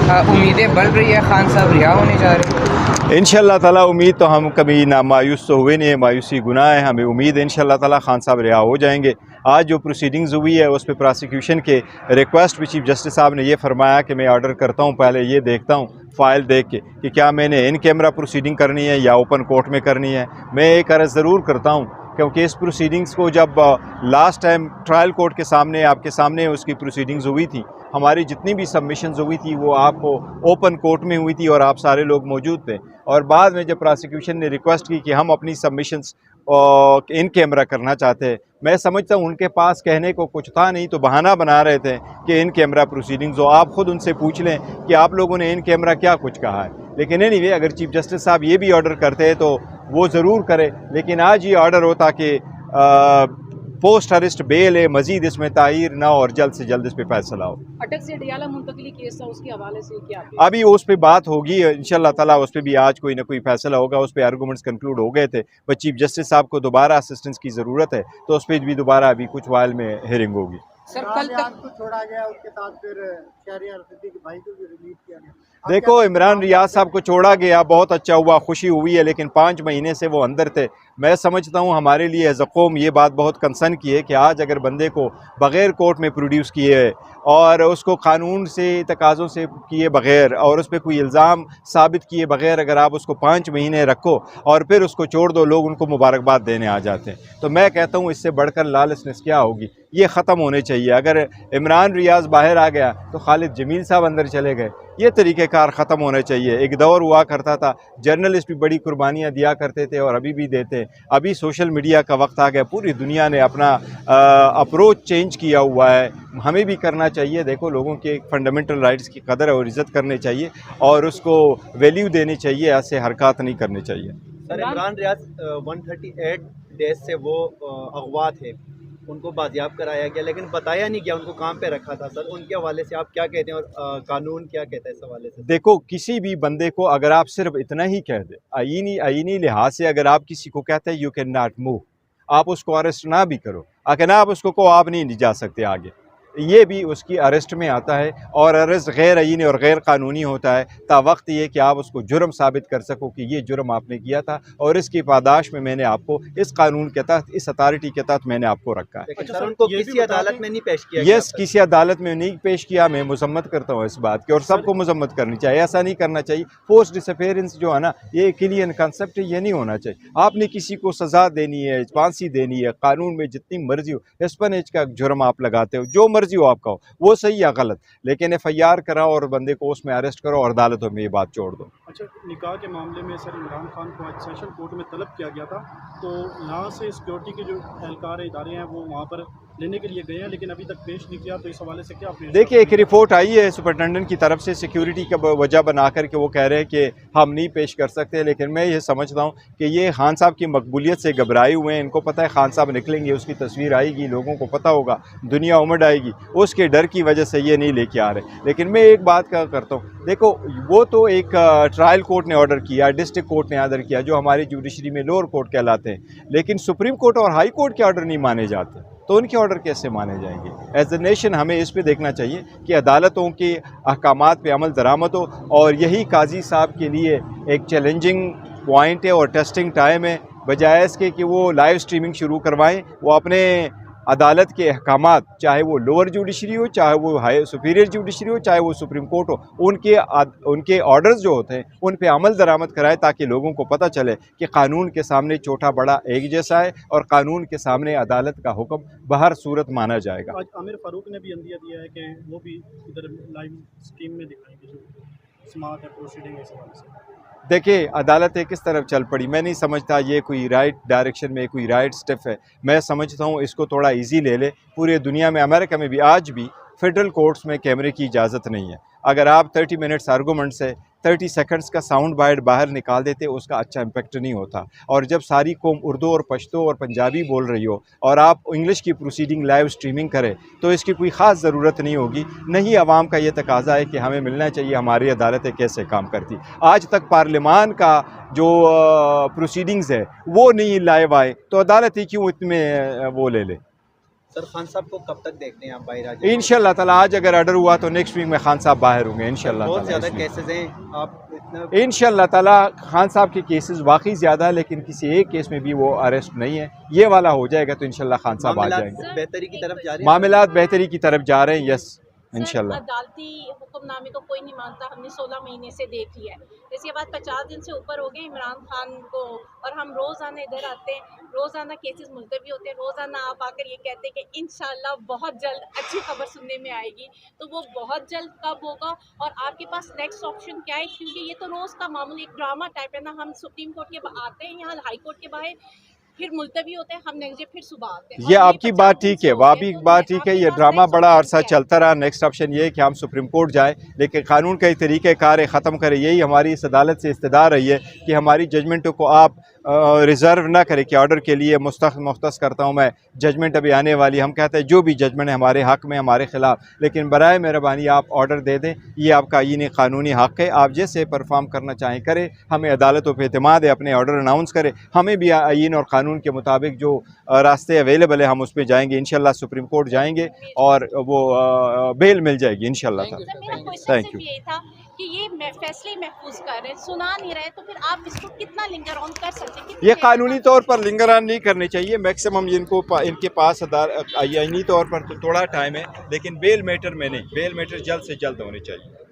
उम्मीदें बढ़ रही है, खान साहब रिहा होने जा रहे हैं? इंशाअल्लाह ताला उम्मीद तो हम कभी ना मायूस तो हुए नहीं है, मायूसी गुनाह है। हमें उम्मीद है इंशाअल्लाह ताला खान साहब रिहा हो जाएंगे। आज जो प्रोसीडिंग्स हुई है उस पर प्रोसिक्यूशन के रिक्वेस्ट भी चीफ जस्टिस साहब ने ये फरमाया कि मैं ऑर्डर करता हूँ, पहले ये देखता हूँ फ़ाइल देख के कि क्या मैंने इन कैमरा प्रोसीडिंग करनी है या ओपन कोर्ट में करनी है। मैं एक अर्ज़ ज़रूर करता हूँ क्योंकि इस प्रोसीडिंग्स को जब लास्ट टाइम ट्रायल कोर्ट के सामने आपके सामने उसकी प्रोसीडिंग्स हुई थी, हमारी जितनी भी सबमिशंस हुई थी वो आपको ओपन कोर्ट में हुई थी और आप सारे लोग मौजूद थे। और बाद में जब प्रोसिक्यूशन ने रिक्वेस्ट की कि हम अपनी सबमिशंस इन कैमरा करना चाहते हैं, मैं समझता हूँ उनके पास कहने को कुछ था नहीं तो बहाना बना रहे थे कि इन कैमरा प्रोसीडिंग्स हो। आप ख़ुद उनसे पूछ लें कि आप लोगों ने इन कैमरा क्या कुछ कहा है। लेकिन एनीवे अगर चीफ जस्टिस साहब ये भी ऑर्डर करते हैं तो वो ज़रूर करें, लेकिन आज ये ऑर्डर हो ताकि पोस्ट अरेस्ट बेल है, मजीद इसमें ताहीर ना और जल्द से जल्द इस पर फैसला हो। अटक से डियाला मुंतकली केस था, उसके हवाले से क्या अभी उस पर बात होगी इंशाअल्लाह ताला, उस पर भी आज कोई ना कोई फैसला होगा। उस पर आर्गूमेंट्स कंक्लूड हो गए थे, बस चीफ जस्टिस साहब को दोबारा असिस्टेंस की ज़रूरत है तो उस पर भी दोबारा अभी कुछ वाइल में हेयरिंग होगी। सर कल तक को छोड़ा गया, उसके साथ फिर शहरियार सिद्दीकी भाई को भी रिलीज किया गया। देखो, इमरान रियाज साहब को छोड़ा गया, बहुत अच्छा हुआ, खुशी हुई है, लेकिन 5 महीने से वो अंदर थे। मैं समझता हूँ हमारे लिए एज अ कौम ये बात बहुत कंसर्न की है कि आज अगर बंदे को बग़ैर कोर्ट में प्रोड्यूस किए और उसको कानून से तकाज़ों से किए बग़ैर और उस पर कोई इल्ज़ाम साबित किए बग़ैर अगर आप उसको 5 महीने रखो और फिर उसको छोड़ दो, लोग उनको मुबारकबाद देने आ जाते हैं। तो मैं कहता हूँ इससे बढ़कर लालचनेस क्या होगी, ये ख़त्म होने चाहिए। अगर इमरान रियाज बाहर आ गया तो खालिद जमील साहब अंदर चले गए, ये तरीक़ेकार ख़त्म होने चाहिए। एक दौर हुआ करता था, जर्नलिस्ट भी बड़ी कुर्बानियाँ दिया करते थे और अभी भी देते हैं। अभी सोशल मीडिया का वक्त आ गया, पूरी दुनिया ने अपना अप्रोच चेंज किया हुआ है, हमें भी करना चाहिए। देखो, लोगों के फंडामेंटल राइट्स की कदर और इज़्ज़त करनी चाहिए और उसको वैल्यू देनी चाहिए, ऐसे हरकत नहीं करनी चाहिए। सर, इमरान रियाज 138 डेज से वो अगवा थे, उनको बाजियाब कराया गया लेकिन बताया नहीं गया उनको कहाँ पे रखा था। सर, उनके हवाले से आप क्या कहते हैं और कानून क्या कहता है इस हवाले से? देखो, किसी भी बंदे को अगर आप सिर्फ इतना ही कह दें, आईनी लिहाज से अगर आप किसी को कहते हैं यू कैन नॉट मूव, आप उसको अरेस्ट ना भी करो, अगर आप उसको को आप नहीं जा सकते आगे, ये भी उसकी अरेस्ट में आता है। और अरेस्ट गैर आईनी और गैर कानूनी होता है तावक्त ये कि आप उसको जुर्म साबित कर सको कि ये जुर्म आपने किया था और इसकी पादाश में मैंने आपको इस कानून के तहत, इस अथॉरिटी के तहत मैंने आपको रखा है। लेकिन सर, उनको किसी अदालत में नहीं पेश किया गया? यस, किसी अदालत में नहीं पेश किया। मैं मजम्मत करता हूँ इस बात की और सबको मजम्मत करनी चाहिए, ऐसा नहीं करना चाहिए। फोर्स डिसअपेरेंस जो है ना, ये एक एलियन कंसेप्ट है, ये नहीं होना चाहिए। आपने किसी को सज़ा देनी है, फांसी देनी है, कानून में जितनी मर्जी हो, एस्पेनेज का जुर्म आप लगाते हो, जो मर्जी हो आपका हो, वो सही या गलत, लेकिन FIR कराओ और बंदे को उसमें अरेस्ट करो और अदालतों में ये बात छोड़ दो। अच्छा, निकाह के मामले में सर इमरान खान को आज सेशन कोर्ट में तलब किया गया था, तो यहाँ से सिक्योरिटी के जो एहलकार इदारे हैं वो वहाँ पर लेने के लिए गए हैं लेकिन अभी तक पेश नहीं किया, तो इस हवाले से क्या पेश? देखिए, एक रिपोर्ट आई है सुपरिटेंडेंट की तरफ से सिक्योरिटी का वजह बना कर के वो कह रहे हैं कि हम नहीं पेश कर सकते, लेकिन मैं ये समझता हूँ कि ये खान साहब की मकबूलियत से घबराए हुए हैं। इनको पता है खान साहब निकलेंगे, उसकी तस्वीर आएगी, लोगों को पता होगा, दुनिया उमड़ आएगी, उसके डर की वजह से ये नहीं लेके आ रहे। लेकिन मैं एक बात क्या करता हूँ, देखो, वो तो एक ट्रायल कोर्ट ने ऑर्डर किया, डिस्ट्रिक्ट कोर्ट ने ऑर्डर किया, जो हमारी जुडिशरी में लोअर कोर्ट कहलाते हैं, लेकिन सुप्रीम कोर्ट और हाई कोर्ट के ऑर्डर नहीं माने जाते, तो उनके ऑर्डर कैसे माने जाएंगे? एज ए नेशन हमें इस पे देखना चाहिए कि अदालतों के अहकामात पे अमल दरामद हो, और यही काजी साहब के लिए एक चैलेंजिंग पॉइंट है और टेस्टिंग टाइम है। बजाय इसके कि वो लाइव स्ट्रीमिंग शुरू करवाएं, वो अपने अदालत के अहकामात, चाहे वो लोअर जुडिशरी हो, चाहे वो हाई सुपीरियर जुडिशरी हो, चाहे वो सुप्रीम कोर्ट हो, उनके ऑर्डर्स जो होते हैं उन पे अमल दरामद कराए ताकि लोगों को पता चले कि कानून के सामने छोटा बड़ा एक जैसा है और कानून के सामने अदालत का हुक्म बहर सूरत माना जाएगा। आज आमिर फारूक ने भी अंदिया दिया है कि वो भी इधर लाइव स्ट्रीम में दिखाएंगे जो स्मार्ट है प्रोसीडिंग इस हवाले से। देखिए, अदालतें किस तरफ चल पड़ी, मैं नहीं समझता ये कोई राइट डायरेक्शन में, कोई राइट स्टेप है। मैं समझता हूँ इसको थोड़ा इजी ले ले। पूरे दुनिया में, अमेरिका में भी आज भी फेडरल कोर्ट्स में कैमरे की इजाज़त नहीं है। अगर आप 30 मिनट्स आर्गूमेंट से 30 सेकंड्स का साउंड बाइट बाहर निकाल देते, उसका अच्छा इम्पेक्ट नहीं होता। और जब सारी कौम उर्दू और पश्तो और पंजाबी बोल रही हो और आप इंग्लिश की प्रोसीडिंग लाइव स्ट्रीमिंग करें, तो इसकी कोई ख़ास ज़रूरत नहीं होगी। नहीं, आवाम का ये तकाजा है कि हमें मिलना चाहिए हमारी अदालतें कैसे काम करती। आज तक पार्लियामान का जो प्रोसीडिंग्स है वो नहीं लाइव आए, तो अदालत ही क्यों इतने वो ले ले। सर खान साहब को कब तक देखते हैं आप बाहर आ जाए? इंशाल्लाह ताला आज अगर ऑर्डर हुआ तो नेक्स्ट वीक में खान साहब बाहर होंगे इंशाल्लाह बहुत ताला ज़्यादा इस वीक। केसेस हैं, आप इतना इंशाल्लाह ताला खान साहब के केसेस वाकई ज़्यादा है, लेकिन किसी एक केस में भी वो अरेस्ट नहीं है। ये वाला हो जाएगा तो इंशाल्लाह खान साहब आ मामलात जाएंगे। बेहतरी की तरफ जा रहे हैं। मामलात बेहतरी की तरफ जा रहे हैं, यस इंशाल्लाह। अदालती हुक्मनामे को कोई नहीं मानता, हमने 16 महीने से देख लिया है। इसके बाद 50 दिन से ऊपर हो गए इमरान खान को, और हम रोज़ाना इधर आते हैं, रोज़ाना केसेस मुलतवी होते हैं, रोज़ाना आप आकर ये कहते हैं कि इंशाल्लाह बहुत जल्द अच्छी खबर सुनने में आएगी। तो वो बहुत जल्द कब होगा और आपके पास नेक्स्ट ऑप्शन क्या है? क्योंकि ये तो रोज़ का मामूली एक ड्रामा टाइप है ना। हम सुप्रीम कोर्ट के आते हैं, यहाँ हाई कोर्ट के बाहर फिर मुलतवी होते हैं, हम नेक्स्ट डे फिर सुबह आते हैं। ये और आपकी 50 बात दिन ठीक से है, हो वो गए, भी तो बात ठीक है। आपके ये पास ड्रामा next बड़ा option अरसा क्या है? चलता रहा। नेक्स्ट ऑप्शन ये है कि हम सुप्रीम कोर्ट जाएं, लेकिन कानून का तरीक़े कार ख़त्म करें। यही हमारी इस अदालत से इस्तदा रही है कि हमारी जजमेंटों को आप रिज़र्व ना करें कि ऑर्डर के लिए मुख्तस करता हूँ मैं, जजमेंट अभी आने वाली। हम कहते हैं जो भी जजमेंट है हमारे हक़ में, हमारे ख़िलाफ़, लेकिन बराए मेहरबानी आप ऑर्डर दे दें। ये आपका आईनी कानूनी हक़ है, आप जैसे परफॉर्म करना चाहें करें। हमें अदालतों पर एतमाद है, अपने ऑर्डर अनाउंस करें। हमें भी आईन और कानून के मुताबिक जो रास्ते अवेलेबल है हम उस पर जाएंगे। इंशाल्लाह सुप्रीम कोर्ट जाएंगे और वो बेल मिल जाएगी इंशाल्लाह। सर, मेरा क्वेश्चन थैंक सिर्फ यू। ये था कि ये फैसले महफूज कर रहे हैं, सुना नहीं रहे, तो फिर आप इसको कितना लिंगर ऑन कर सकते हैं? कितनी ये देर कानूनी तक? तौर पर लिंगरान नहीं करने चाहिए। मैक्सिमम इनके पास आईनी तौर पर तो थोड़ा टाइम है, लेकिन बेल मैटर में नहीं। बेल मैटर जल्द से जल्द होने चाहिए।